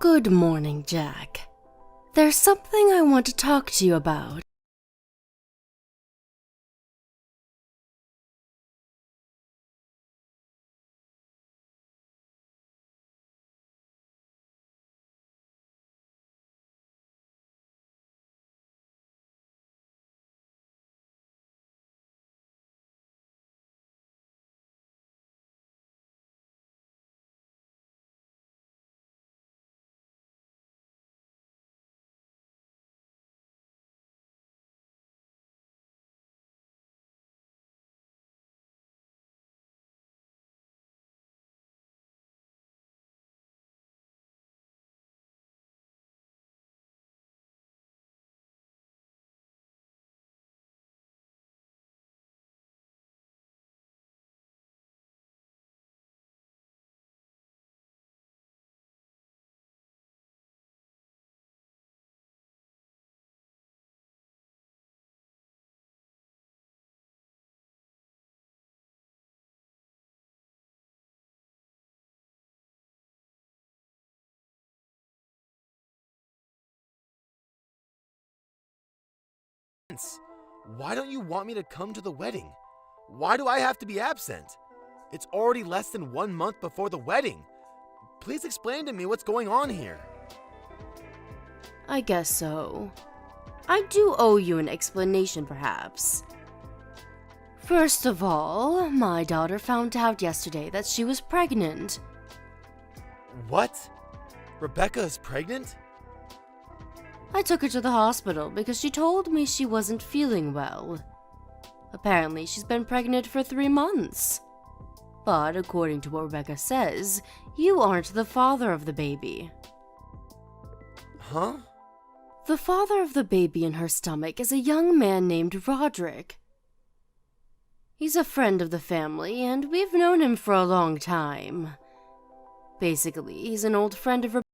Good morning, Jack. There's something I want to talk to you about. Why don't you want me to come to the wedding? Why do I have to be absent? It's already less than 1 month before the wedding. Please explain to me what's going on here. I guess so. I do owe you an explanation, perhaps. First of all, my daughter found out yesterday that she was pregnant. What? Rebecca is pregnant? I took her to the hospital because she told me she wasn't feeling well. Apparently, she's been pregnant for 3 months. But according to what Rebecca says, you aren't the father of the baby. Huh? The father of the baby in her stomach is a young man named Roderick. He's a friend of the family, and we've known him for a long time. Basically, he's an old friend of Rebecca.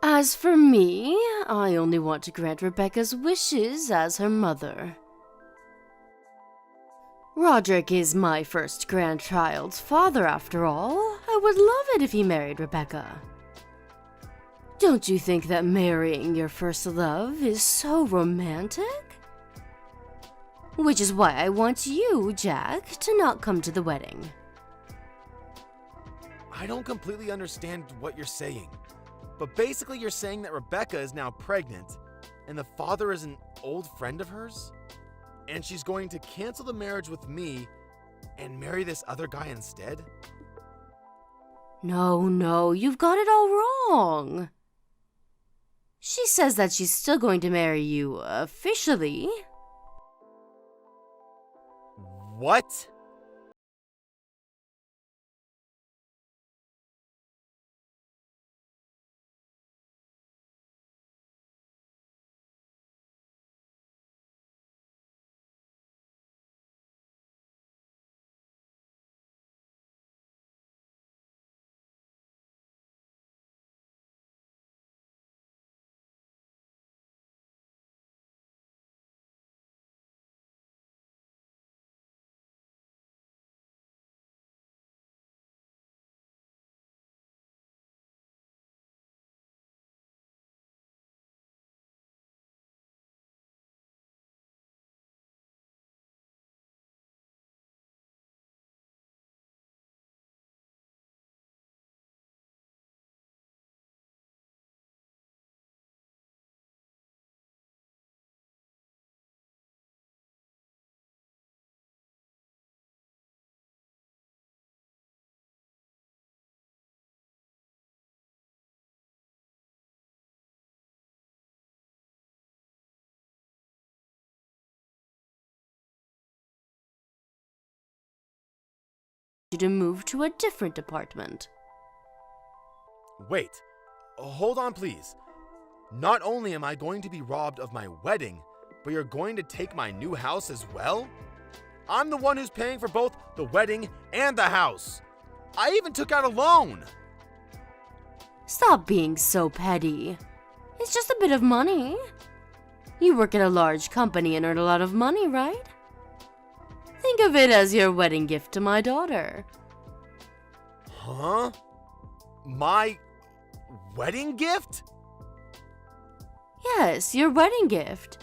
As for me, I only want to grant Rebecca's wishes as her mother. Roderick is my first grandchild's father, after all. I would love it if he married Rebecca. Don't you think that marrying your first love is so romantic? Which is why I want you, Jack, to not come to the wedding. I don't completely understand what you're saying. But basically you're saying that Rebecca is now pregnant, and the father is an old friend of hers? And she's going to cancel the marriage with me and marry this other guy instead? No, you've got it all wrong. She says that she's still going to marry you officially. What? you to move to a different apartment. Wait, hold on please. Not only am I going to be robbed of my wedding, but you're going to take my new house as well? I'm the one who's paying for both the wedding and the house. I even took out a loan. Stop being so petty. It's just a bit of money. You work at a large company and earn a lot of money, right? Think of it as your wedding gift to my daughter. Huh? My wedding gift? Yes, your wedding gift.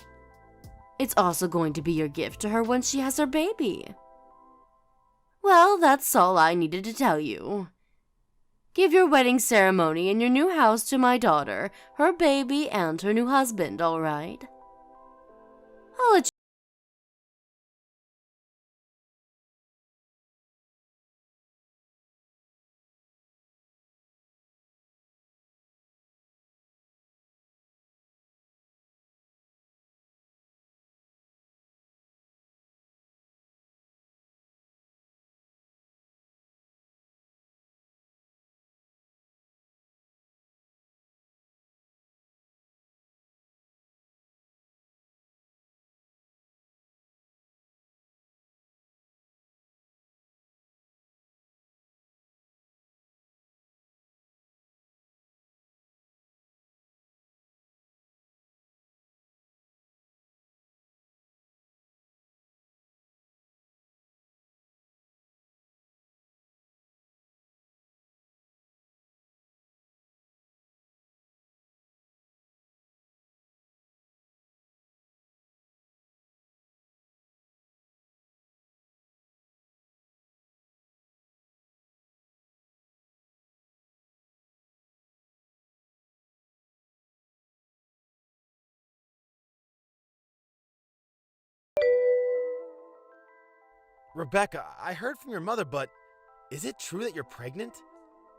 It's also going to be your gift to her when she has her baby. Well, that's all I needed to tell you. Give your wedding ceremony and your new house to my daughter, her baby, and her new husband, all right? I'll let you. Rebecca, I heard from your mother, but is it true that you're pregnant?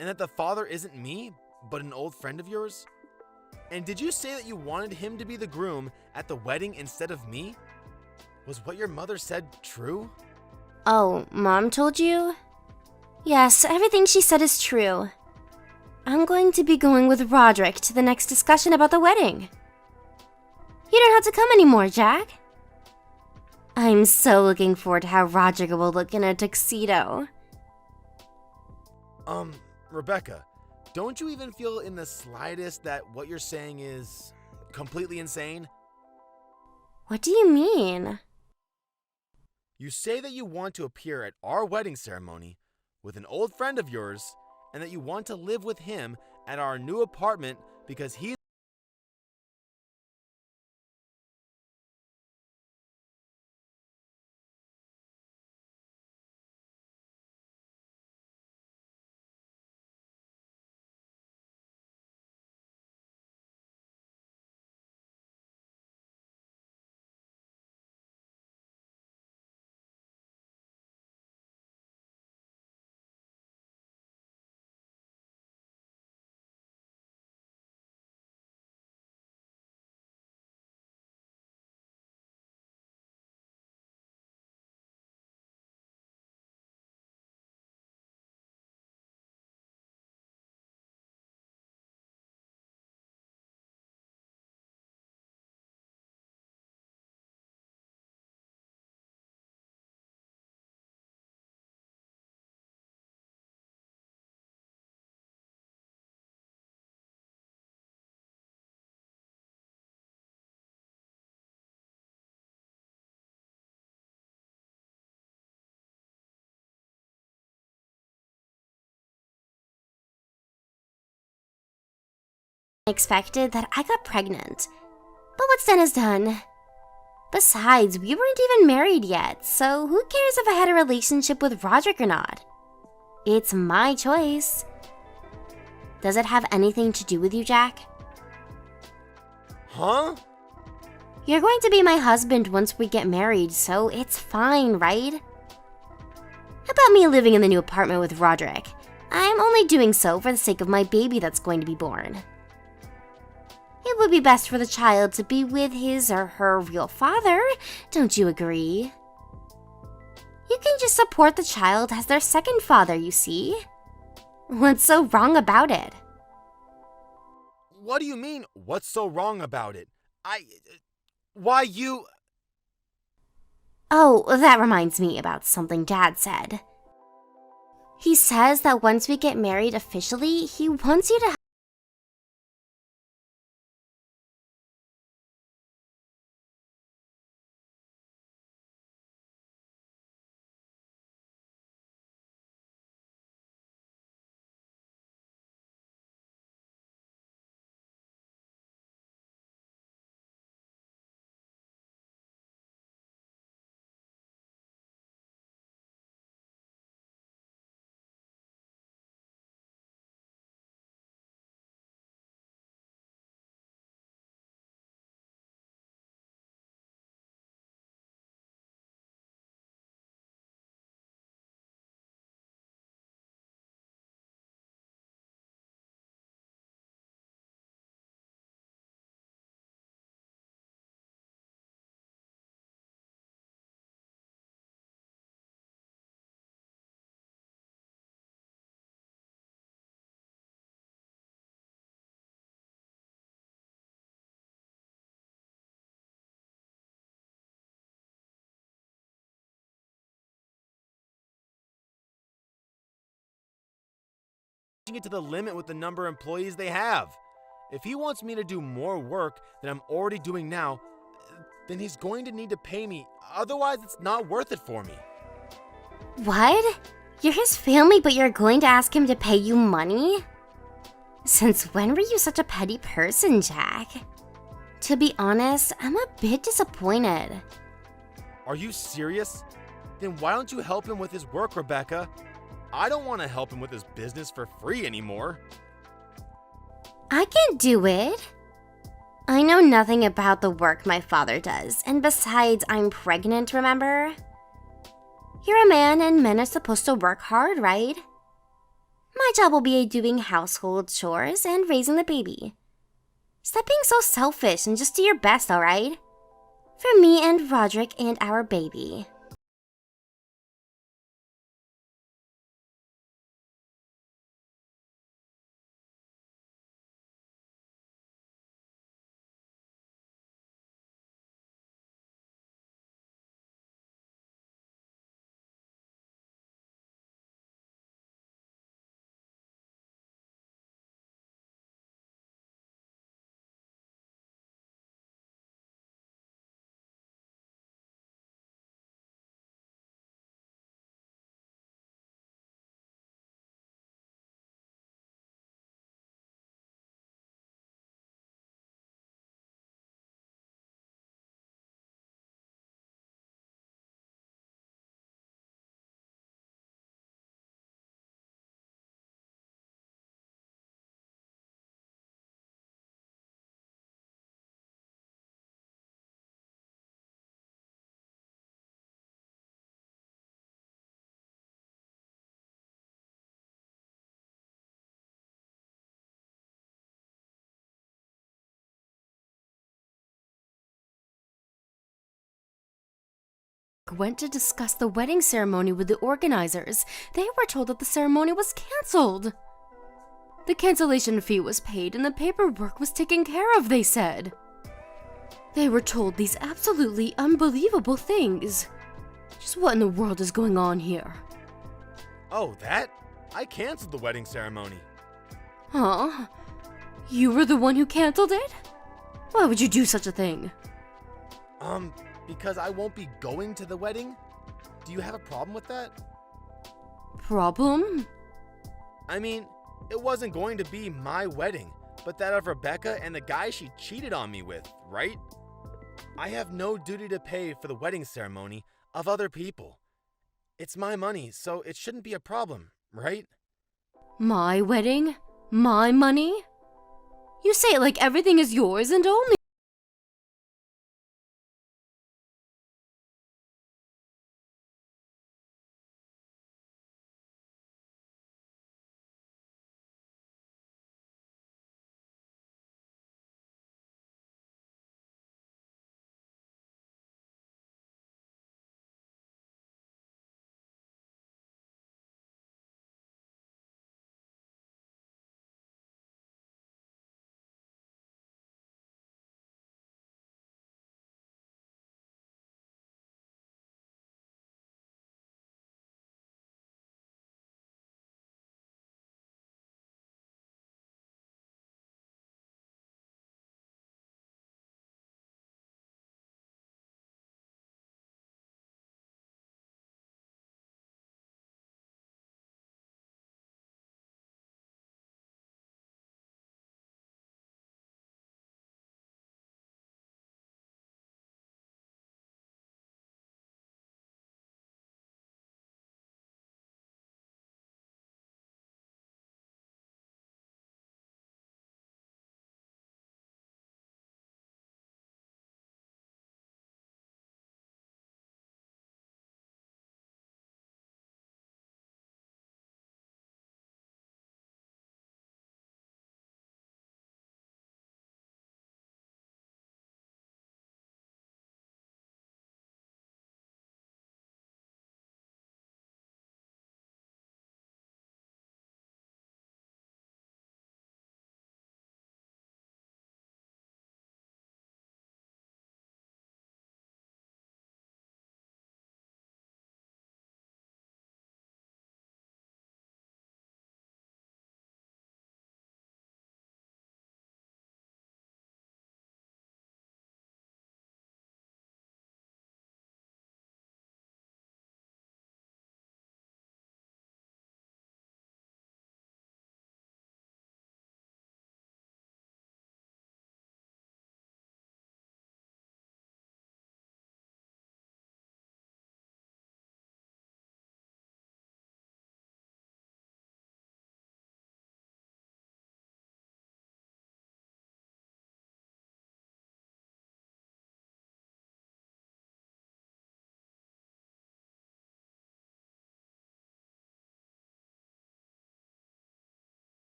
And that the father isn't me, but an old friend of yours? And did you say that you wanted him to be the groom at the wedding instead of me? Was what your mother said true? Oh, Mom told you? Yes, everything she said is true. I'm going to be going with Roderick to the next discussion about the wedding. You don't have to come anymore, Jack. I'm so looking forward to how Roderick will look in a tuxedo. Rebecca, don't you even feel in the slightest that what you're saying is completely insane? What do you mean? You say that you want to appear at our wedding ceremony with an old friend of yours, and that you want to live with him at our new apartment because he's Expected that I got pregnant. But what's done is done. Besides, we weren't even married yet, so who cares if I had a relationship with Roderick or not? It's my choice. Does it have anything to do with you, Jack? Huh? You're going to be my husband once we get married, so it's fine, right? About me living in the new apartment with Roderick, I'm only doing so for the sake of my baby that's going to be born. It would be best for the child to be with his or her real father, don't you agree? You can just support the child as their second father, you see? What's so wrong about it? What do you mean, what's so wrong about it? Why you... Oh, that reminds me about something Dad said. He says that once we get married officially, he wants you to it to the limit with the number of employees they have. If he wants me to do more work than I'm already doing now, then he's going to need to pay me. Otherwise, it's not worth it for me. What? You're his family, but you're going to ask him to pay you money? Since when were you such a petty person, Jack? To be honest, I'm a bit disappointed. Are you serious? Then why don't you help him with his work, Rebecca? I don't want to help him with his business for free anymore. I can do it. I know nothing about the work my father does, and besides, I'm pregnant, remember? You're a man, and men are supposed to work hard, right? My job will be doing household chores and raising the baby. Stop being so selfish and just do your best, alright? For me and Roderick and our baby. Went to discuss the wedding ceremony with the organizers. They were told that the ceremony was cancelled. The cancellation fee was paid and the paperwork was taken care of, they said. They were told these absolutely unbelievable things. Just what in the world is going on here? Oh, that? I canceled the wedding ceremony. Huh? You were the one who cancelled it? Why would you do such a thing? Because I won't be going to the wedding? Do you have a problem with that? Problem? I mean, it wasn't going to be my wedding, but that of Rebecca and the guy she cheated on me with, right? I have no duty to pay for the wedding ceremony of other people. It's my money, so it shouldn't be a problem, right? My wedding? My money? You say it like everything is yours and only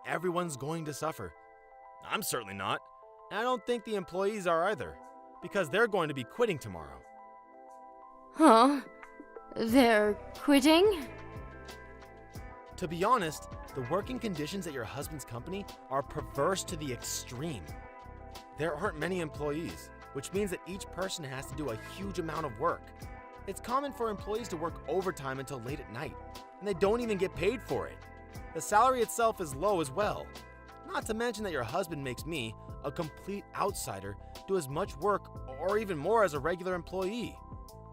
everyone's going to suffer. I'm certainly not. And I don't think the employees are either, because they're going to be quitting tomorrow. Huh? They're quitting? To be honest, the working conditions at your husband's company are perverse to the extreme. There aren't many employees, which means that each person has to do a huge amount of work. It's common for employees to work overtime until late at night, and they don't even get paid for it. The salary itself is low as well. Not to mention that your husband makes me, a complete outsider, do as much work or even more as a regular employee.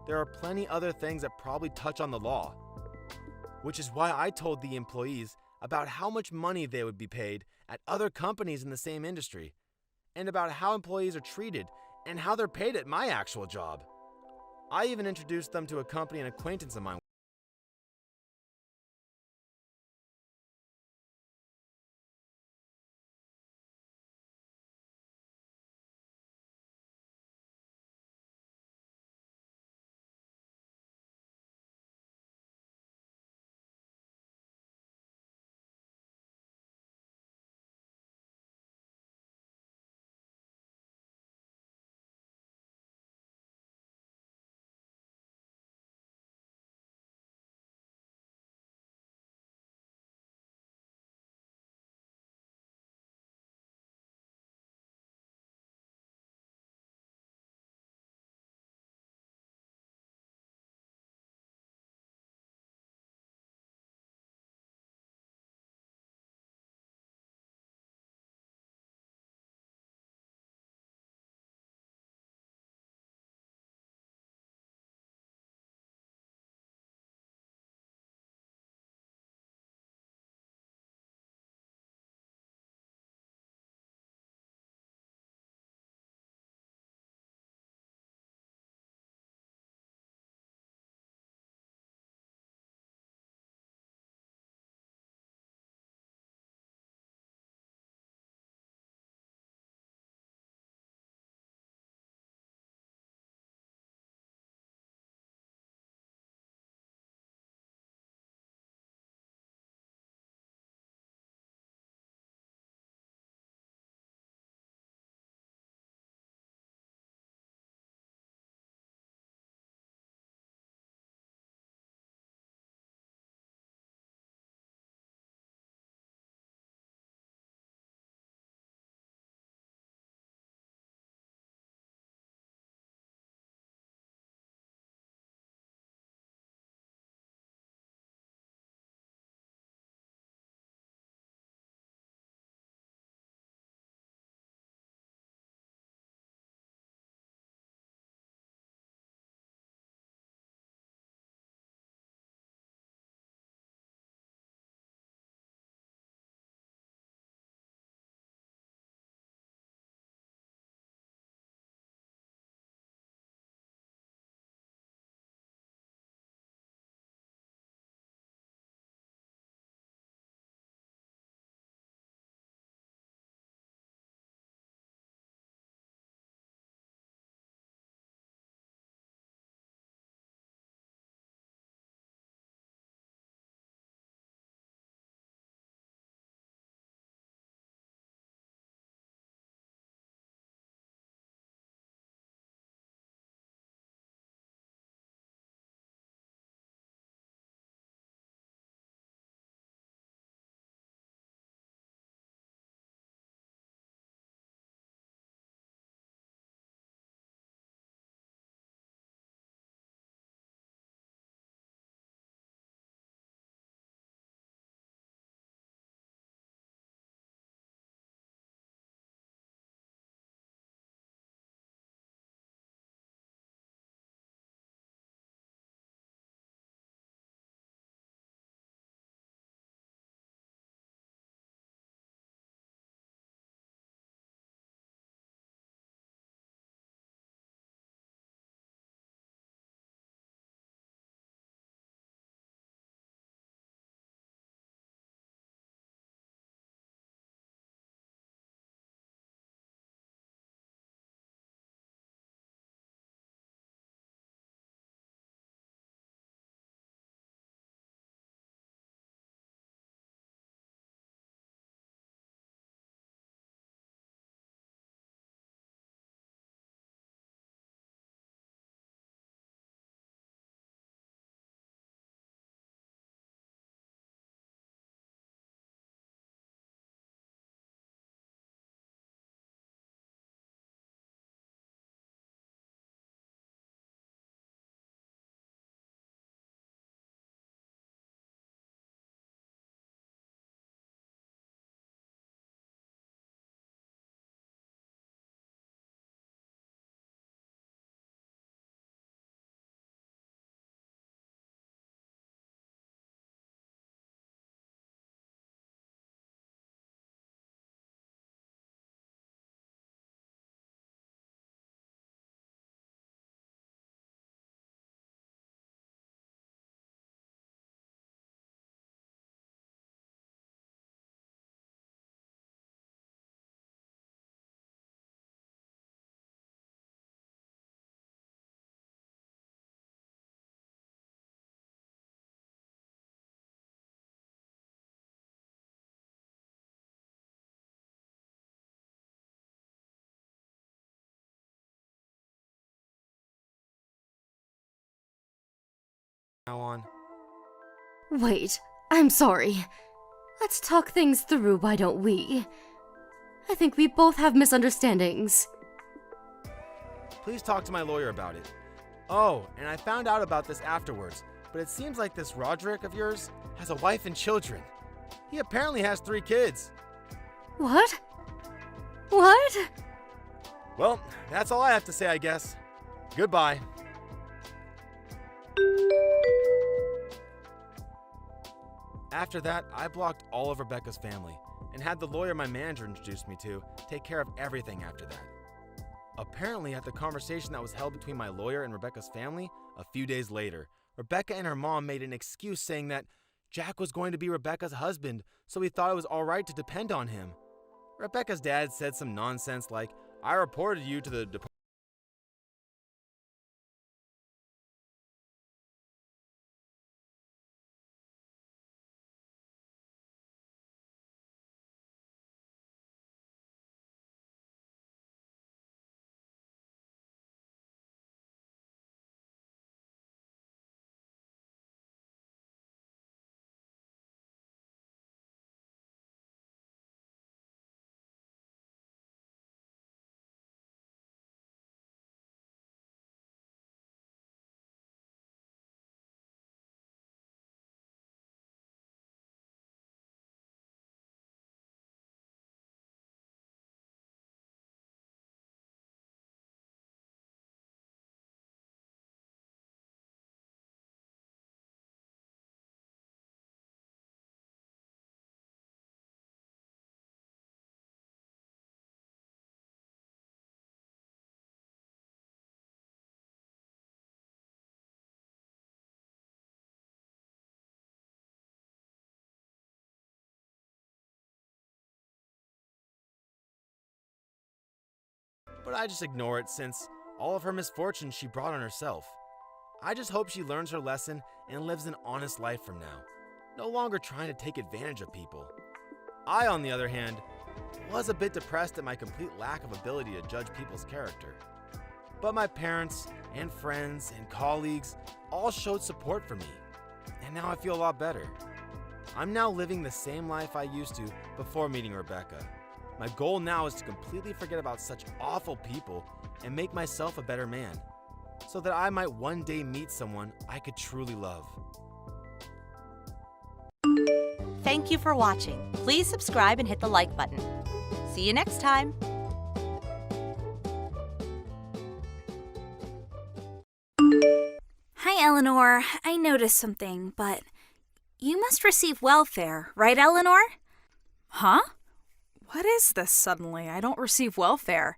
There are plenty other things that probably touch on the law. Which is why I told the employees about how much money they would be paid at other companies in the same industry, and about how employees are treated and how they're paid at my actual job. I even introduced them to a company an acquaintance of mine now on. Wait, I'm sorry. Let's talk things through, why don't we? I think we both have misunderstandings. Please talk to my lawyer about it. Oh, and I found out about this afterwards, but it seems like this Roderick of yours has a wife and children. He apparently has 3 kids. What? What? Well, that's all I have to say, I guess. Goodbye. After that, I blocked all of Rebecca's family and had the lawyer my manager introduced me to take care of everything after that. Apparently, at the conversation that was held between my lawyer and Rebecca's family, a few days later, Rebecca and her mom made an excuse saying that Jack was going to be Rebecca's husband, so he thought it was alright to depend on him. Rebecca's dad said some nonsense like, "I reported you to the department." But I just ignore it since all of her misfortunes she brought on herself. I just hope she learns her lesson and lives an honest life from now, no longer trying to take advantage of people. I, on the other hand, was a bit depressed at my complete lack of ability to judge people's character. But my parents and friends and colleagues all showed support for me, and now I feel a lot better. I'm now living the same life I used to before meeting Rebecca. My goal now is to completely forget about such awful people and make myself a better man, so that I might one day meet someone I could truly love. Thank you for watching. Please subscribe and hit the like button. See you next time. Hi, Eleanor. I noticed something, but you must receive welfare, right, Eleanor? Huh? What is this suddenly? I don't receive welfare.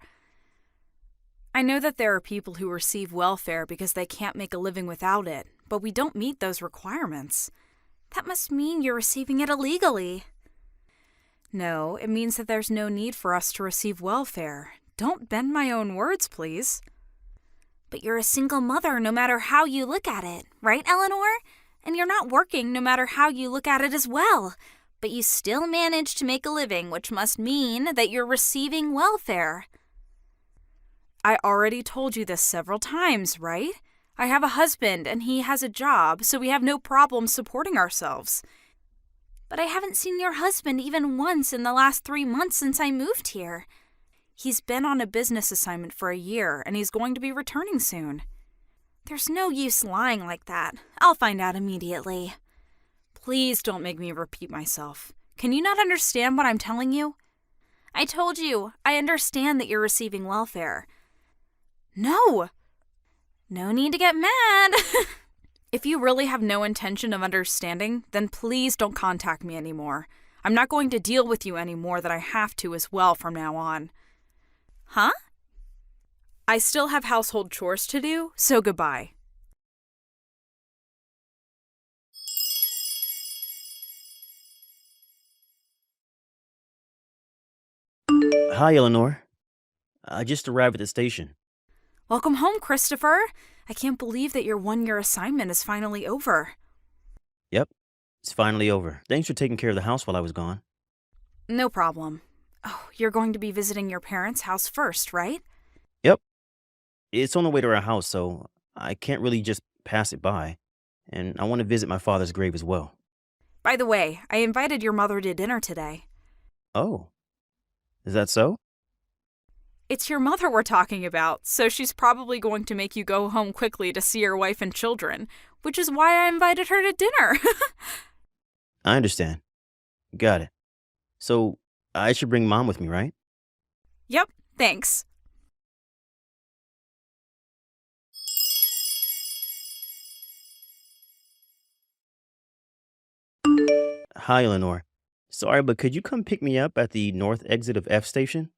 I know that there are people who receive welfare because they can't make a living without it, but we don't meet those requirements. That must mean you're receiving it illegally. No, it means that there's no need for us to receive welfare. Don't bend my own words, please. But you're a single mother no matter how you look at it, right, Eleanor? And you're not working no matter how you look at it as well. But you still manage to make a living, which must mean that you're receiving welfare. I already told you this several times, right? I have a husband and he has a job, so we have no problem supporting ourselves. But I haven't seen your husband even once in the last 3 months since I moved here. He's been on a business assignment for a year and he's going to be returning soon. There's no use lying like that. I'll find out immediately. Please don't make me repeat myself. Can you not understand what I'm telling you? I told you, I understand that you're receiving welfare. No! No need to get mad. If you really have no intention of understanding, then please don't contact me anymore. I'm not going to deal with you any more than I have to as well from now on. Huh? I still have household chores to do, so goodbye. Hi, Eleanor. I just arrived at the station. Welcome home, Christopher. I can't believe that your one-year assignment is finally over. Yep, it's finally over. Thanks for taking care of the house while I was gone. No problem. Oh, you're going to be visiting your parents' house first, right? Yep. It's on the way to our house, so I can't really just pass it by. and I want to visit my father's grave as well. By the way, I invited your mother to dinner today. Oh, is that so? It's your mother we're talking about, so she's probably going to make you go home quickly to see your wife and children, which is why I invited her to dinner. I understand. Got it. So, I should bring Mom with me, right? Yep, thanks. Hi, Eleanor. Sorry, but could you come pick me up at the north exit of F Station?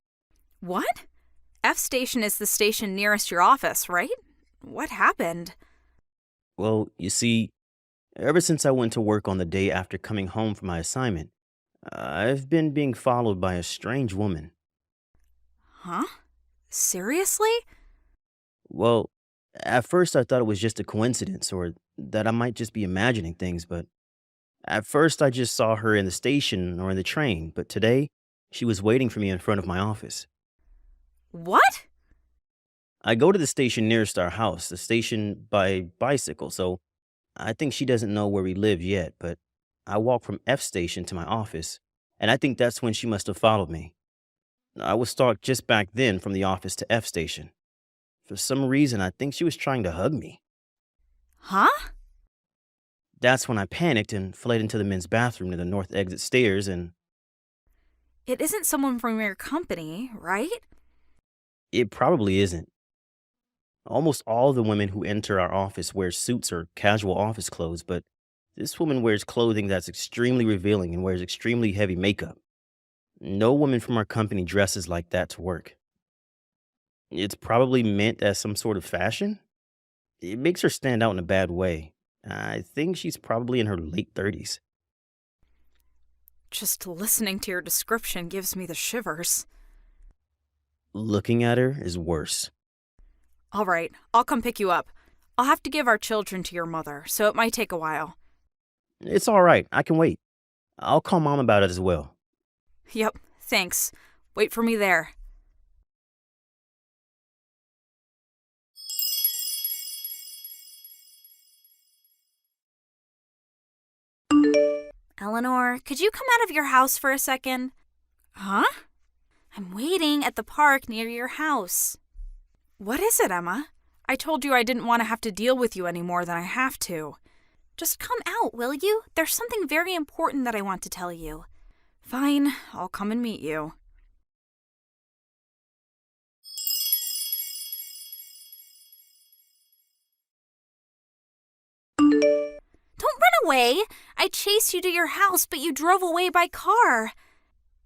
What? F Station is the station nearest your office, right? What happened? Well, you see, ever since I went to work on the day after coming home from my assignment, I've been being followed by a strange woman. Huh? Seriously? Well, at first I thought it was just a coincidence or that I might just be imagining things, but at first I just saw her in the station or in the train, but today she was waiting for me in front of my office. What? I go to the station nearest our house, the station by bicycle, so I think she doesn't know where we live yet, but I walk from F Station to my office, and I think that's when she must have followed me. I was stalked just back then from the office to F Station. For some reason, I think she was trying to hug me. Huh? That's when I panicked and fled into the men's bathroom to the north exit stairs, and It isn't someone from your company, right? it probably isn't. Almost all the women who enter our office wear suits or casual office clothes, but this woman wears clothing that's extremely revealing and wears extremely heavy makeup. No woman from our company dresses like that to work. It's probably meant as some sort of fashion. It makes her stand out in a bad way. I think she's probably in her late 30s. Just listening to your description gives me the shivers. Looking at her is worse. All right, I'll come pick you up. I'll have to give our children to your mother, so it might take a while. It's all right. I can wait. I'll call Mom about it as well. Yep, thanks. Wait for me there. Eleanor, could you come out of your house for a second? Huh? I'm waiting at the park near your house. What is it, Emma? I told you I didn't want to have to deal with you any more than I have to. Just come out, will you? There's something very important that I want to tell you. Fine, I'll come and meet you. Don't run away! I chased you to your house, but you drove away by car.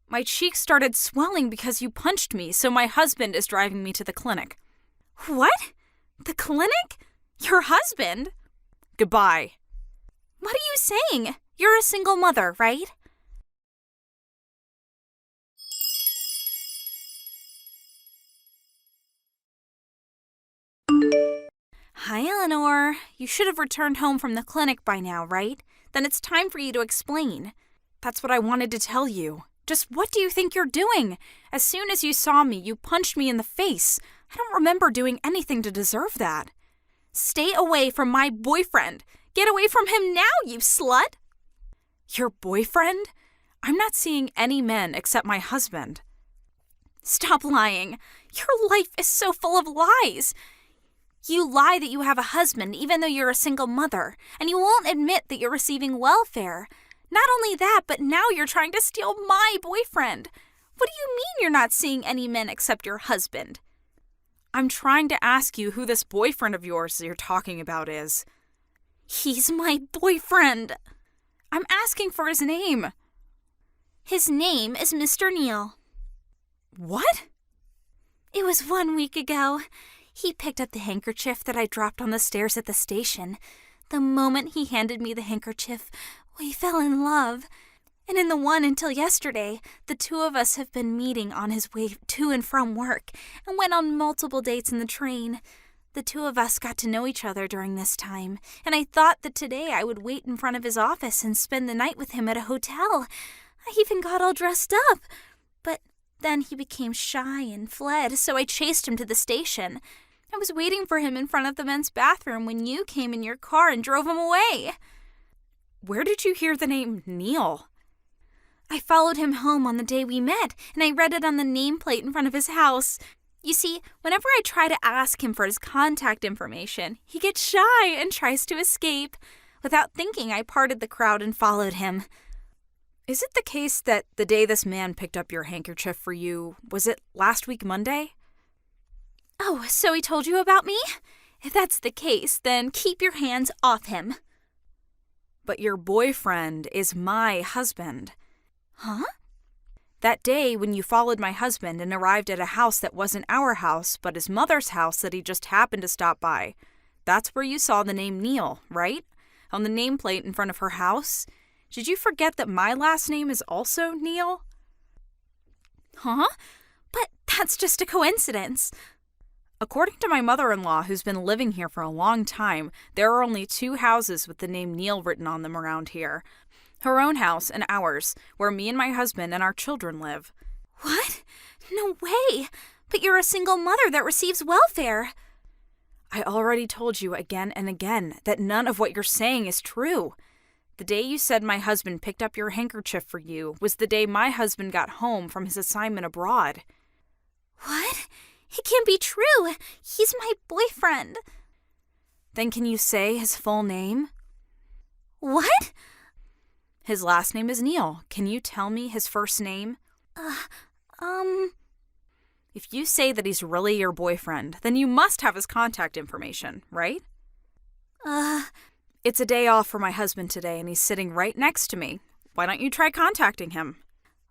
My cheeks started swelling because you punched me, so my husband is driving me to the clinic. What? The clinic? Your husband? Goodbye. What are you saying? You're a single mother, right? Hi, Eleanor. You should have returned home from the clinic by now, right? Then it's time for you to explain. That's what I wanted to tell you. Just what do you think you're doing? As soon as you saw me, you punched me in the face. I don't remember doing anything to deserve that. Stay away from my boyfriend. Get away from him now, you slut! Your boyfriend? I'm not seeing any men except my husband. Stop lying. Your life is so full of lies. You lie that you have a husband even though you're a single mother, and you won't admit that you're receiving welfare. Not only that, but now you're trying to steal my boyfriend. What do you mean you're not seeing any men except your husband? I'm trying to ask you who this boyfriend of yours you're talking about is. He's my boyfriend. I'm asking for his name. His name is Mr. Neal. What? It was 1 week ago. He picked up the handkerchief that I dropped on the stairs at the station. The moment he handed me the handkerchief, we fell in love. And in the one until yesterday, the two of us have been meeting on his way to and from work and went on multiple dates in the train. The two of us got to know each other during this time, and I thought that today I would wait in front of his office and spend the night with him at a hotel. I even got all dressed up. But then he became shy and fled, so I chased him to the station. I was waiting for him in front of the men's bathroom when you came in your car and drove him away. Where did you hear the name Neil? I followed him home on the day we met, and I read it on the nameplate in front of his house. You see, whenever I try to ask him for his contact information, he gets shy and tries to escape. Without thinking, I parted the crowd and followed him. Is it the case that the day this man picked up your handkerchief for you, was it last week Monday? Oh, so he told you about me? If that's the case, then keep your hands off him. But your boyfriend is my husband. Huh? That day when you followed my husband and arrived at a house that wasn't our house, but his mother's house that he just happened to stop by, that's where you saw the name Neil, right? On the nameplate in front of her house? Did you forget that my last name is also Neil? Huh? But that's just a coincidence. According to my mother-in-law, who's been living here for a long time, there are only 2 houses with the name Neil written on them around here. Her own house and ours, where me and my husband and our children live. What? No way! But you're a single mother that receives welfare. I already told you again and again that none of what you're saying is true. The day you said my husband picked up your handkerchief for you was the day my husband got home from his assignment abroad. What? It can't be true. He's my boyfriend. Then can you say his full name? What? His last name is Neil. Can you tell me his first name? If you say that he's really your boyfriend, then you must have his contact information, right? It's a day off for my husband today, and he's sitting right next to me. Why don't you try contacting him?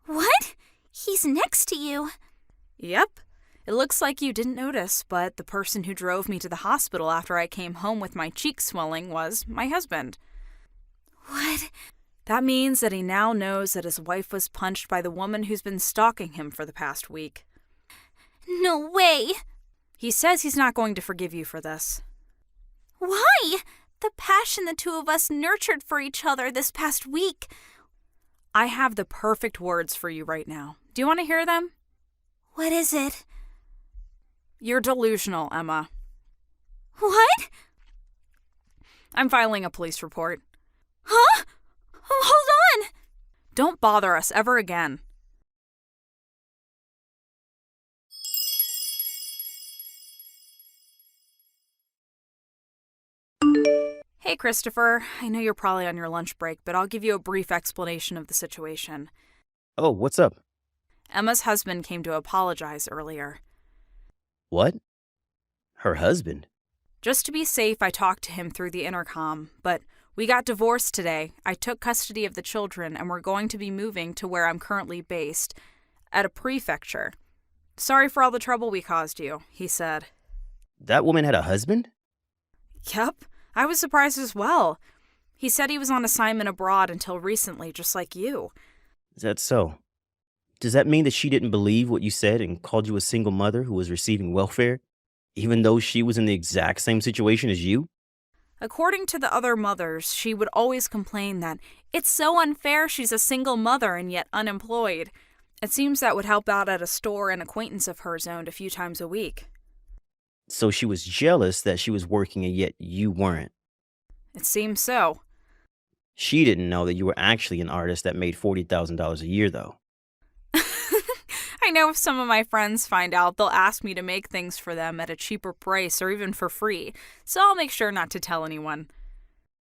What? He's next to you? Yep. It looks like you didn't notice, but the person who drove me to the hospital after I came home with my cheeks swelling was my husband. What? That means that he now knows that his wife was punched by the woman who's been stalking him for the past week. No way! He says he's not going to forgive you for this. Why? The passion the 2 of us nurtured for each other this past week. I have the perfect words for you right now. Do you want to hear them? What is it? You're delusional, Emma. What? I'm filing a police report. Huh? Hold on! Don't bother us ever again. Hey, Christopher. I know you're probably on your lunch break, but I'll give you a brief explanation of the situation. Oh, what's up? Emma's husband came to apologize earlier. What? Her husband? Just to be safe, I talked to him through the intercom, but we got divorced today. I took custody of the children, and we're going to be moving to where I'm currently based, at a prefecture. Sorry for all the trouble we caused you, he said. That woman had a husband? Yep, I was surprised as well. He said he was on assignment abroad until recently, just like you. Is that so? Does that mean that she didn't believe what you said and called you a single mother who was receiving welfare, even though she was in the exact same situation as you? According to the other mothers, she would always complain that it's so unfair she's a single mother and yet unemployed. It seems that would help out at a store an acquaintance of hers owned a few times a week. So she was jealous that she was working and yet you weren't. It seems so. She didn't know that you were actually an artist that made $40,000 a year, though. I know if some of my friends find out, they'll ask me to make things for them at a cheaper price or even for free, so I'll make sure not to tell anyone.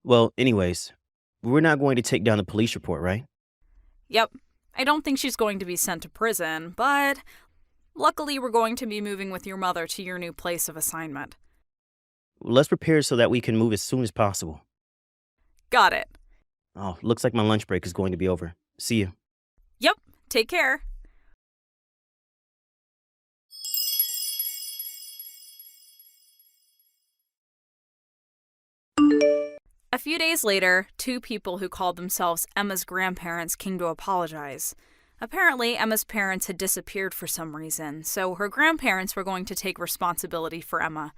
Well, anyways, we're not going to take down the police report, right? Yep. I don't think she's going to be sent to prison, but luckily we're going to be moving with your mother to your new place of assignment. Let's prepare so that we can move as soon as possible. Got it. Oh, looks like my lunch break is going to be over. See you. Yep. Take care. A few days later, 2 people who called themselves Emma's grandparents came to apologize. Apparently, Emma's parents had disappeared for some reason, so her grandparents were going to take responsibility for Emma.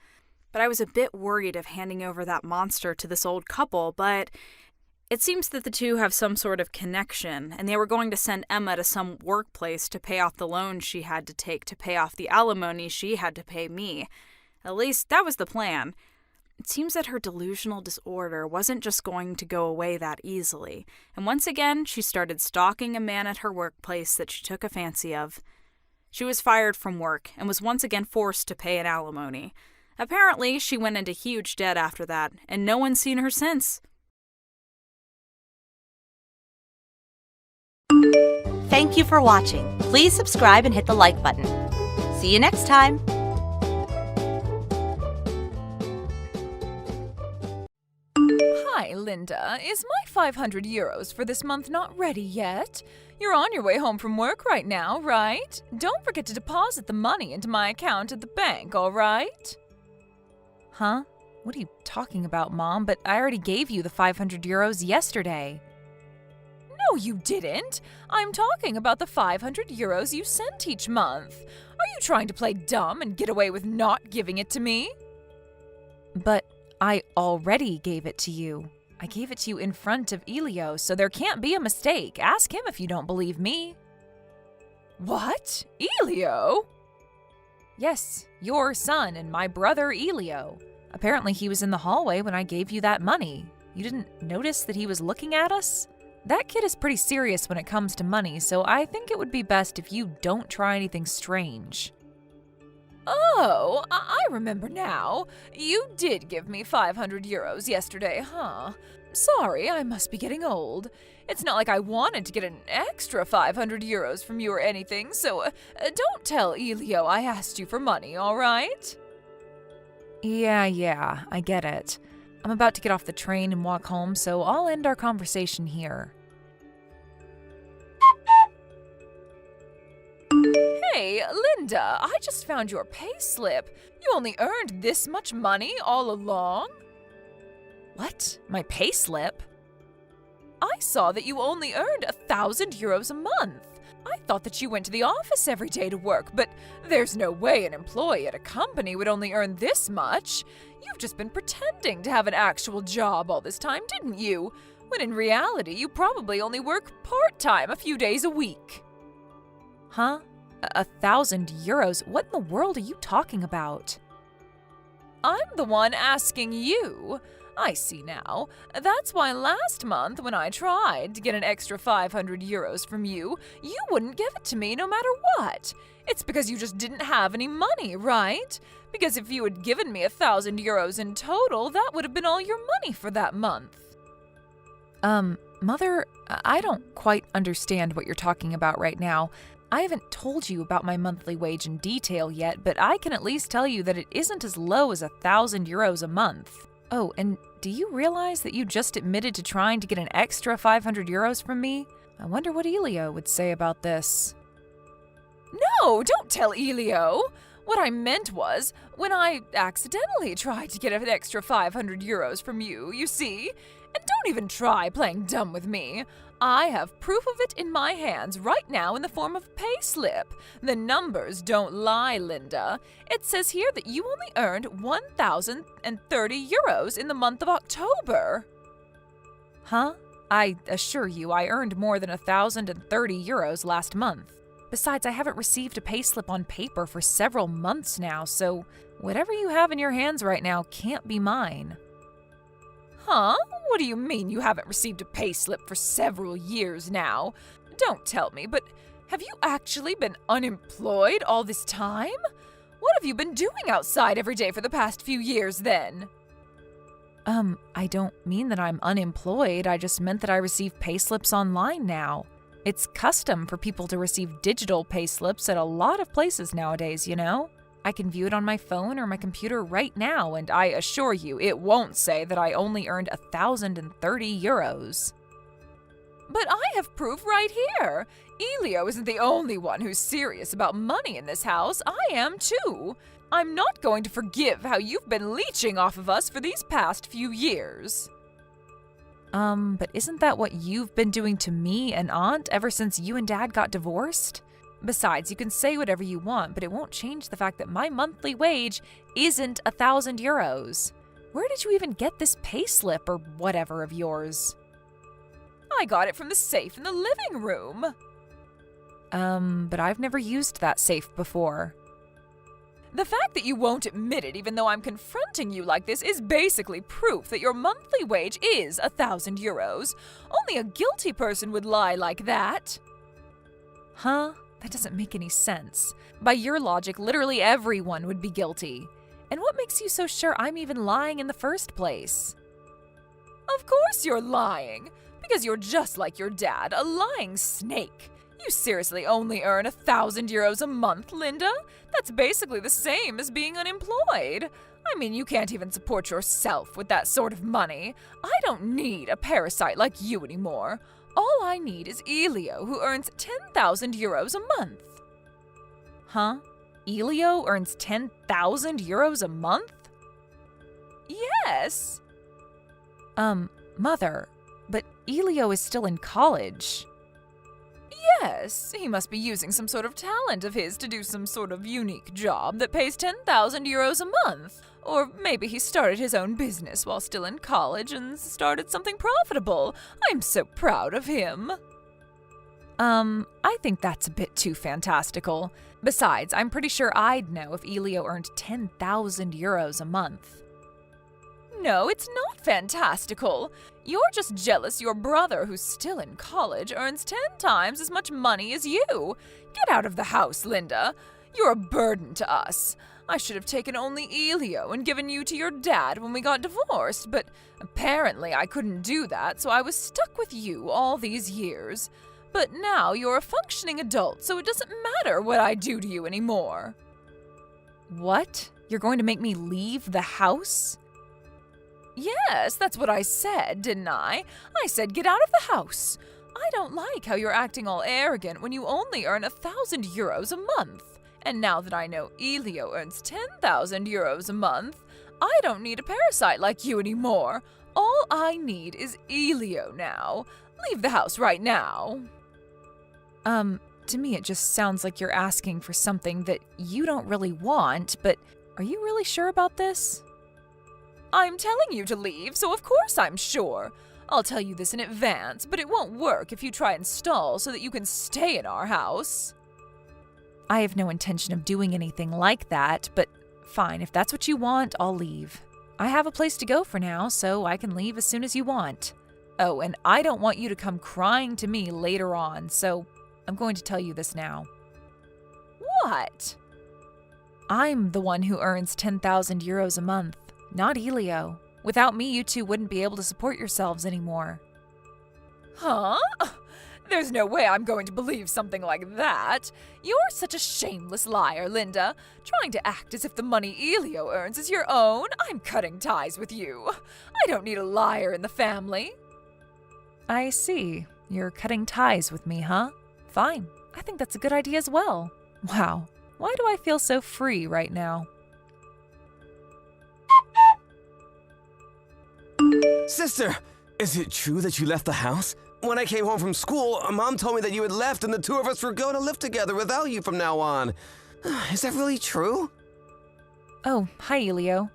But I was a bit worried of handing over that monster to this old couple, but it seems that the 2 have some sort of connection, and they were going to send Emma to some workplace to pay off the loans she had to take to pay off the alimony she had to pay me. At least, that was the plan. It seems that her delusional disorder wasn't just going to go away that easily, and once again, she started stalking a man at her workplace that she took a fancy of. She was fired from work and was once again forced to pay an alimony. Apparently, she went into huge debt after that, and no one's seen her since. Thank you for watching. Please subscribe and hit the like button. See you next time. Hi, Linda. Is my 500 euros for this month not ready yet? You're on your way home from work right now, right? Don't forget to deposit the money into my account at the bank, all right? Huh? What are you talking about, Mom? But I already gave you the 500 euros yesterday. No, you didn't. I'm talking about the 500 euros you sent each month. Are you trying to play dumb and get away with not giving it to me? But I already gave it to you. I gave it to you in front of Elio, so there can't be a mistake. Ask him if you don't believe me. What? Elio? Yes, your son and my brother Elio. Apparently he was in the hallway when I gave you that money. You didn't notice that he was looking at us? That kid is pretty serious when it comes to money, so I think it would be best if you don't try anything strange. Oh, I remember now. You did give me 500 euros yesterday, huh? Sorry, I must be getting old. It's not like I wanted to get an extra 500 euros from you or anything, so don't tell Elio I asked you for money, all right? Yeah, I get it. I'm about to get off the train and walk home, so I'll end our conversation here. Hey, Linda, I just found your payslip. You only earned this much money all along? What? My payslip? I saw that you only earned 1,000 euros a month. I thought that you went to the office every day to work, but there's no way an employee at a company would only earn this much. You've just been pretending to have an actual job all this time, didn't you? When in reality, you probably only work part-time a few days a week. Huh? 1,000 euros? What in the world are you talking about? I'm the one asking you. I see now. That's why last month when I tried to get an extra 500 euros from you, you wouldn't give it to me no matter what. It's because you just didn't have any money, right? Because if you had given me 1,000 euros in total, that would have been all your money for that month. Mother, I don't quite understand what you're talking about right now. I haven't told you about my monthly wage in detail yet, but I can at least tell you that it isn't as low as 1,000 euros a month. Oh, and do you realize that you just admitted to trying to get an extra 500 euros from me? I wonder what Elio would say about this. No, don't tell Elio! What I meant was, when I accidentally tried to get an extra 500 euros from you, you see? And don't even try playing dumb with me. I have proof of it in my hands right now in the form of a payslip. The numbers don't lie, Linda. It says here that you only earned 1,030 euros in the month of October. Huh? I assure you I earned more than 1,030 euros last month. Besides, I haven't received a payslip on paper for several months now, so whatever you have in your hands right now can't be mine. Huh? What do you mean you haven't received a payslip for several years now? Don't tell me, but have you actually been unemployed all this time? What have you been doing outside every day for the past few years then? I don't mean that I'm unemployed. I just meant that I receive payslips online now. It's custom for people to receive digital payslips at a lot of places nowadays, you know? I can view it on my phone or my computer right now, and I assure you it won't say that I only earned 1,030 euros. But I have proof right here. Elio isn't the only one who's serious about money in this house. I am too. I'm not going to forgive how you've been leeching off of us for these past few years. But isn't that what you've been doing to me and Aunt ever since you and Dad got divorced? Besides, you can say whatever you want, but it won't change the fact that my monthly wage isn't 1,000 euros. Where did you even get this payslip or whatever of yours? I got it from the safe in the living room. But I've never used that safe before. The fact that you won't admit it even though I'm confronting you like this is basically proof that your monthly wage is 1,000 euros. Only a guilty person would lie like that. Huh? That doesn't make any sense. By your logic, literally everyone would be guilty. And what makes you so sure I'm even lying in the first place? Of course you're lying, because you're just like your dad, a lying snake. You seriously only earn 1,000 euros a month, Linda? That's basically the same as being unemployed. I mean, you can't even support yourself with that sort of money. I don't need a parasite like you anymore. All I need is Elio, who earns 10,000 euros a month. Huh? Elio earns 10,000 euros a month? Yes. Mother, but Elio is still in college. Yes, he must be using some sort of talent of his to do some sort of unique job that pays 10,000 euros a month. Or maybe he started his own business while still in college and started something profitable. I'm so proud of him. I think that's a bit too fantastical. Besides, I'm pretty sure I'd know if Elio earned 10,000 euros a month. No, it's not fantastical. You're just jealous your brother, who's still in college, earns 10 times as much money as you. Get out of the house, Linda. You're a burden to us. I should have taken only Elio and given you to your dad when we got divorced, but apparently I couldn't do that, so I was stuck with you all these years. But now you're a functioning adult, so it doesn't matter what I do to you anymore. What? You're going to make me leave the house? Yes, that's what I said, didn't I? I said get out of the house. I don't like how you're acting all arrogant when you only earn 1,000 euros a month. And now that I know Elio earns 10,000 euros a month, I don't need a parasite like you anymore. All I need is Elio now. Leave the house right now. To me it just sounds like you're asking for something that you don't really want, but are you really sure about this? I'm telling you to leave, so of course I'm sure. I'll tell you this in advance, but it won't work if you try and stall so that you can stay in our house. I have no intention of doing anything like that, but fine, if that's what you want, I'll leave. I have a place to go for now, so I can leave as soon as you want. Oh, and I don't want you to come crying to me later on, so I'm going to tell you this now. What? I'm the one who earns 10,000 euros a month, not Elio. Without me, you two wouldn't be able to support yourselves anymore. Huh? There's no way I'm going to believe something like that. You're such a shameless liar, Linda. Trying to act as if the money Elio earns is your own. I'm cutting ties with you. I don't need a liar in the family. I see. You're cutting ties with me, huh? Fine. I think that's a good idea as well. Wow. Why do I feel so free right now? Sister, is it true that you left the house? When I came home from school, Mom told me that you had left and the two of us were going to live together without you from now on. Is that really true? Oh, hi, Elio.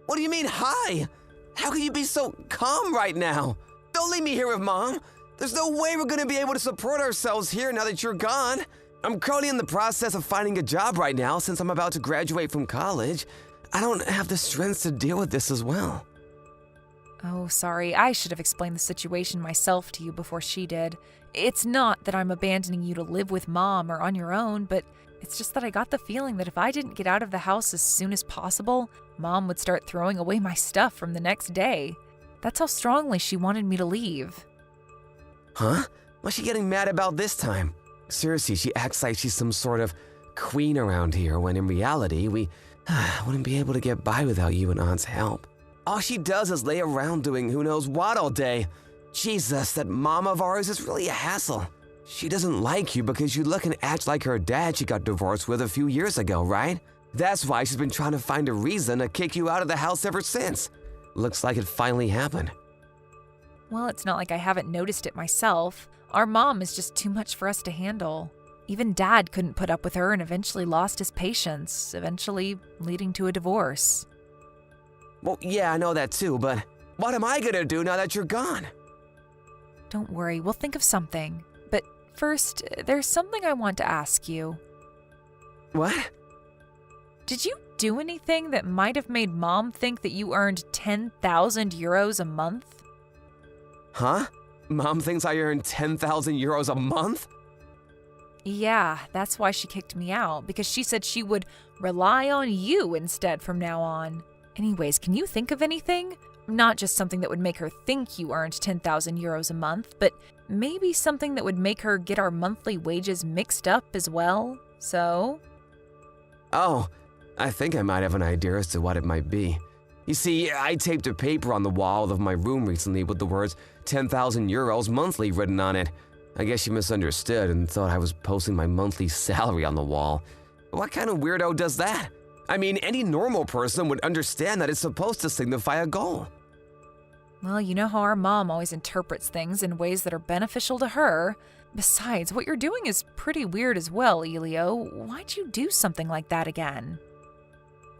What do you mean, hi? How can you be so calm right now? Don't leave me here with Mom. There's no way we're going to be able to support ourselves here now that you're gone. I'm currently in the process of finding a job right now since I'm about to graduate from college. I don't have the strength to deal with this as well. Oh, sorry. I should have explained the situation myself to you before she did. It's not that I'm abandoning you to live with Mom or on your own, but it's just that I got the feeling that if I didn't get out of the house as soon as possible, Mom would start throwing away my stuff from the next day. That's how strongly she wanted me to leave. Huh? What's she getting mad about this time? Seriously, she acts like she's some sort of queen around here, when in reality, we wouldn't be able to get by without you and Aunt's help. All she does is lay around doing who knows what all day. Jesus, that mom of ours is really a hassle. She doesn't like you because you look and act like her dad she got divorced with a few years ago, right? That's why she's been trying to find a reason to kick you out of the house ever since. Looks like it finally happened. Well, it's not like I haven't noticed it myself. Our mom is just too much for us to handle. Even Dad couldn't put up with her and eventually lost his patience, eventually leading to a divorce. Well, yeah, I know that too, but what am I gonna do now that you're gone? Don't worry, we'll think of something. But first, there's something I want to ask you. What? Did you do anything that might have made Mom think that you earned 10,000 euros a month? Huh? Mom thinks I earn 10,000 euros a month? Yeah, that's why she kicked me out, because she said she would rely on you instead from now on. Anyways, can you think of anything? Not just something that would make her think you earned 10,000 euros a month, but maybe something that would make her get our monthly wages mixed up as well, so? Oh, I think I might have an idea as to what it might be. You see, I taped a paper on the wall of my room recently with the words 10,000 euros monthly written on it. I guess she misunderstood and thought I was posting my monthly salary on the wall. What kind of weirdo does that? I mean, any normal person would understand that it's supposed to signify a goal. Well, you know how our mom always interprets things in ways that are beneficial to her. Besides, what you're doing is pretty weird as well, Elio. Why'd you do something like that again?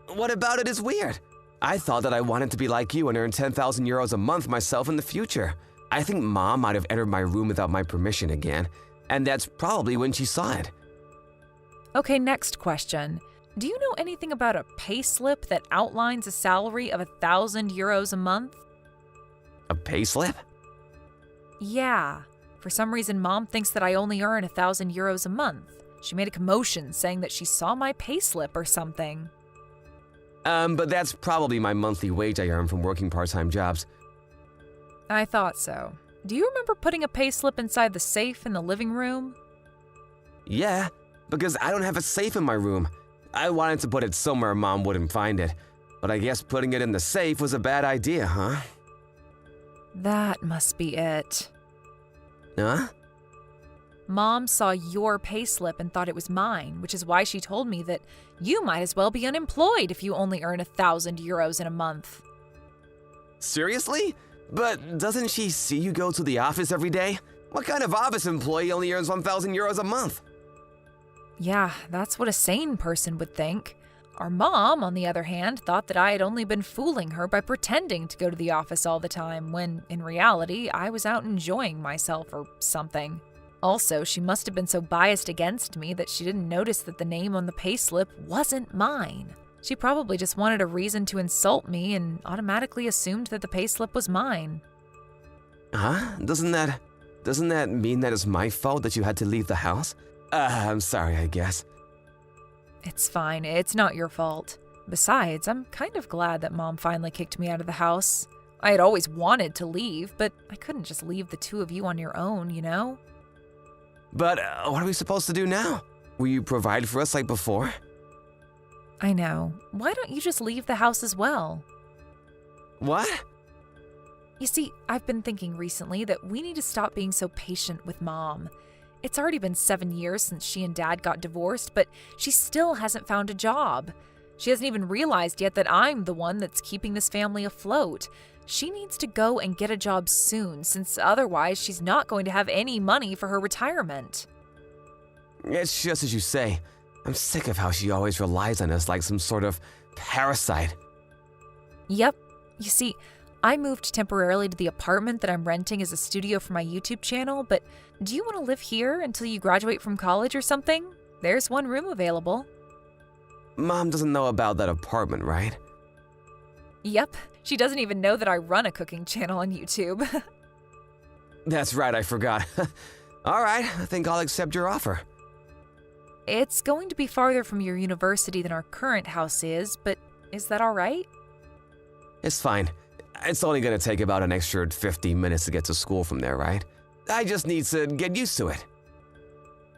What about it is weird? I thought that I wanted to be like you and earn 10,000 euros a month myself in the future. I think Mom might have entered my room without my permission again, and that's probably when she saw it. Okay, next question. Do you know anything about a pay slip that outlines a salary of 1,000 euros a month? A payslip? Yeah. For some reason, Mom thinks that I only earn 1,000 euros a month. She made a commotion saying that she saw my payslip or something. But that's probably my monthly wage I earn from working part-time jobs. I thought so. Do you remember putting a payslip inside the safe in the living room? Yeah, because I don't have a safe in my room. I wanted to put it somewhere Mom wouldn't find it, but I guess putting it in the safe was a bad idea, huh? That must be it. Huh? Mom saw your payslip and thought it was mine, which is why she told me that you might as well be unemployed if you only earn 1,000 euros in a month. Seriously? But doesn't she see you go to the office every day? What kind of office employee only earns 1,000 euros a month? Yeah, that's what a sane person would think. Our mom, on the other hand, thought that I had only been fooling her by pretending to go to the office all the time, when, in reality, I was out enjoying myself or something. Also, she must have been so biased against me that she didn't notice that the name on the payslip wasn't mine. She probably just wanted a reason to insult me and automatically assumed that the payslip was mine. Huh? Doesn't that mean that it's my fault that you had to leave the house? I'm sorry, I guess. It's fine. It's not your fault. Besides, I'm kind of glad that Mom finally kicked me out of the house. I had always wanted to leave, but I couldn't just leave the two of you on your own, you know? But what are we supposed to do now? Will you provide for us like before? I know. Why don't you just leave the house as well? What? You see, I've been thinking recently that we need to stop being so patient with Mom. It's already been 7 years since she and Dad got divorced, but she still hasn't found a job. She hasn't even realized yet that I'm the one that's keeping this family afloat. She needs to go and get a job soon, since otherwise she's not going to have any money for her retirement. It's just as you say. I'm sick of how she always relies on us like some sort of parasite. Yep. You see, I moved temporarily to the apartment that I'm renting as a studio for my YouTube channel, but do you want to live here until you graduate from college or something? There's one room available. Mom doesn't know about that apartment, right? Yep. She doesn't even know that I run a cooking channel on YouTube. That's right, I forgot. All right, I think I'll accept your offer. It's going to be farther from your university than our current house is, but is that all right? It's fine. It's only gonna take about an extra 15 minutes to get to school from there, right? I just need to get used to it.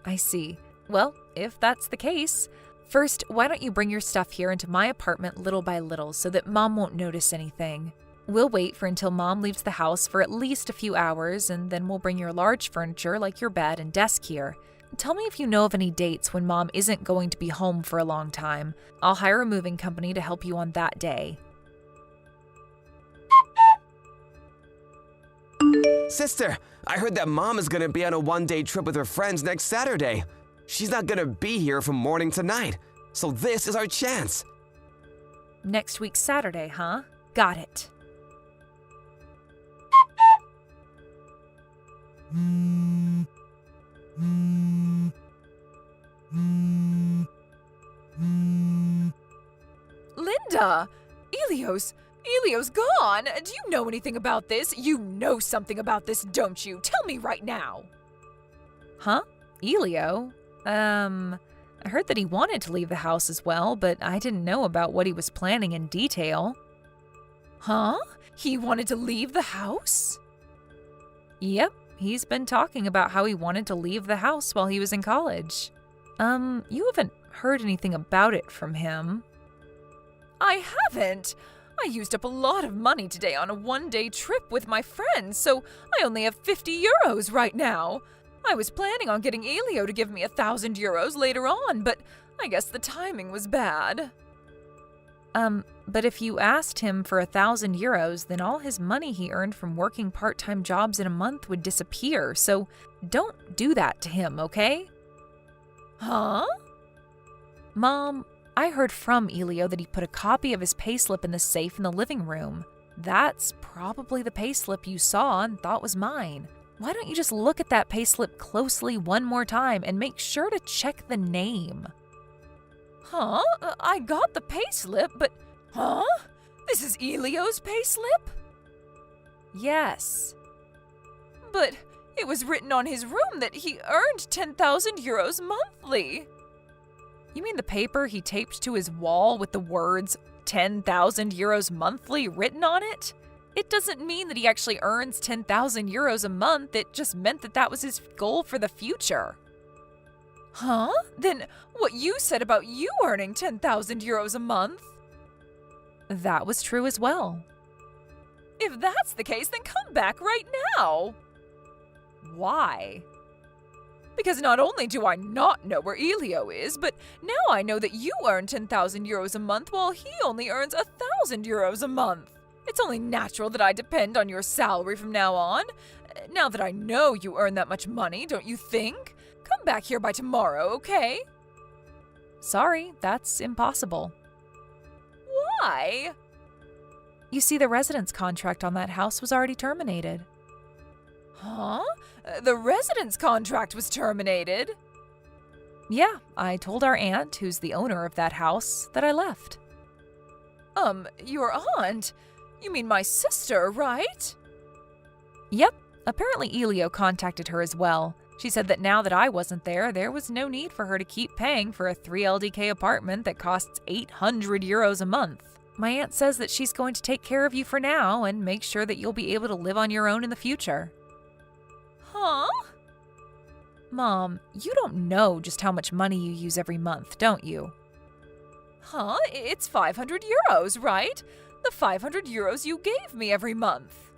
I see. Well, if that's the case, first, why don't you bring your stuff here into my apartment little by little so that Mom won't notice anything? We'll wait for until Mom leaves the house for at least a few hours, and then we'll bring your large furniture like your bed and desk here. Tell me if you know of any dates when Mom isn't going to be home for a long time. I'll hire a moving company to help you on that day. Sister, I heard that Mom is gonna be on a one-day trip with her friends next Saturday. She's not gonna be here from morning to night, so this is our chance. Next week Saturday, huh? Got it. Elio's gone! Do you know anything about this? You know something about this, don't you? Tell me right now! Huh? Elio? I heard that he wanted to leave the house as well, but I didn't know about what he was planning in detail. Huh? He wanted to leave the house? Yep, he's been talking about how he wanted to leave the house while he was in college. You haven't heard anything about it from him? I haven't! I used up a lot of money today on a one-day trip with my friends, so I only have 50 euros right now. I was planning on getting Elio to give me 1,000 euros later on, but I guess the timing was bad. But if you asked him for 1,000 euros, then all his money he earned from working part-time jobs in a month would disappear, so don't do that to him, okay? Huh? Mom, I heard from Elio that he put a copy of his payslip in the safe in the living room. That's probably the payslip you saw and thought was mine. Why don't you just look at that payslip closely one more time and make sure to check the name? Huh? I got the payslip, but... Huh? This is Elio's payslip? Yes. But it was written on his room that he earned 10,000 euros monthly. You mean the paper he taped to his wall with the words 10,000 euros monthly written on it? It doesn't mean that he actually earns 10,000 euros a month. It just meant that that was his goal for the future. Huh? Then what you said about you earning 10,000 euros a month? That was true as well. If that's the case, then come back right now. Why? Because not only do I not know where Elio is, but now I know that you earn 10,000 euros a month while he only earns 1,000 euros a month. It's only natural that I depend on your salary from now on. Now that I know you earn that much money, don't you think? Come back here by tomorrow, okay? Sorry, that's impossible. Why? You see, the residence contract on that house was already terminated. Huh? The residence contract was terminated? Yeah, I told our aunt, who's the owner of that house, that I left. Your aunt? You mean my sister, right? Yep. Apparently Elio contacted her as well. She said that now that I wasn't there, there was no need for her to keep paying for a 3 LDK apartment that costs 800 euros a month. My aunt says that she's going to take care of you for now and make sure that you'll be able to live on your own in the future. Huh? Mom, you don't know just how much money you use every month, don't you? Huh? It's 500 euros, right? The 500 euros you gave me every month.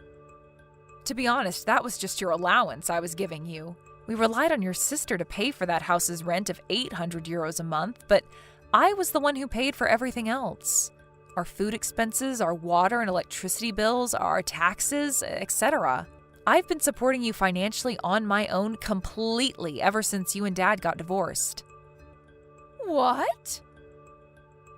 To be honest, that was just your allowance I was giving you. We relied on your sister to pay for that house's rent of 800 euros a month, but I was the one who paid for everything else. Our food expenses, our water and electricity bills, our taxes, etc. I've been supporting you financially on my own completely ever since you and Dad got divorced. What?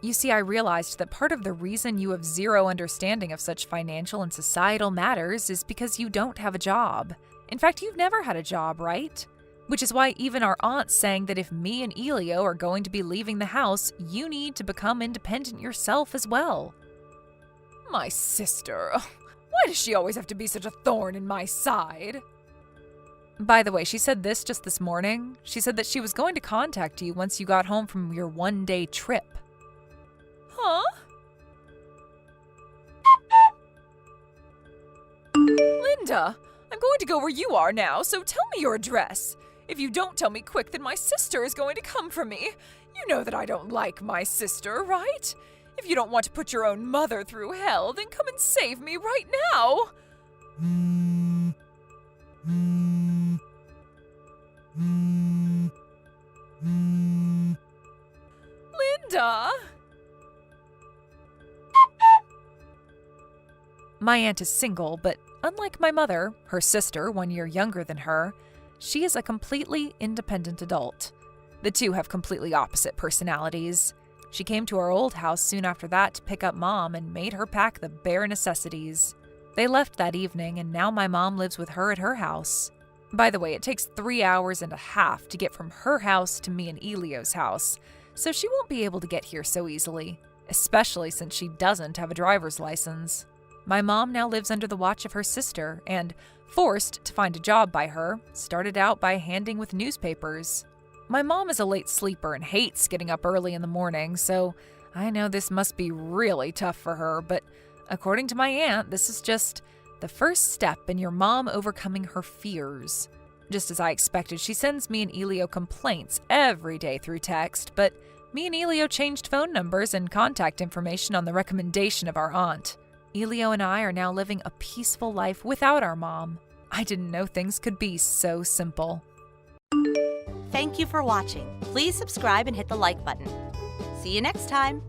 You see, I realized that part of the reason you have zero understanding of such financial and societal matters is because you don't have a job. In fact, you've never had a job, right? Which is why even our aunt's saying that if me and Elio are going to be leaving the house, you need to become independent yourself as well. My sister. Why does she always have to be such a thorn in my side? By the way, she said this morning. She said that she was going to contact you once you got home from your one-day trip. Huh? Linda, I'm going to go where you are now, so tell me your address. If you don't tell me quick, then my sister is going to come for me. You know that I don't like my sister, right? If you don't want to put your own mother through hell, then come and save me right now. Linda! My aunt is single, but unlike my mother, her sister, 1 year younger than her, she is a completely independent adult. The two have completely opposite personalities. She came to our old house soon after that to pick up Mom and made her pack the bare necessities. They left that evening, and now my mom lives with her at her house. By the way, it takes 3 hours and a half to get from her house to me and Elio's house, so she won't be able to get here so easily. especially since she doesn't have a driver's license. My mom now lives under the watch of her sister and, forced to find a job by her, started out by handing with newspapers. My mom is a late sleeper and hates getting up early in the morning, so I know this must be really tough for her, but according to my aunt, this is just the first step in your mom overcoming her fears. Just as I expected, she sends me and Elio complaints every day through text, but me and Elio changed phone numbers and contact information on the recommendation of our aunt. Elio and I are now living a peaceful life without our mom. I didn't know things could be so simple. Thank you for watching. Please subscribe and hit the like button. See you next time.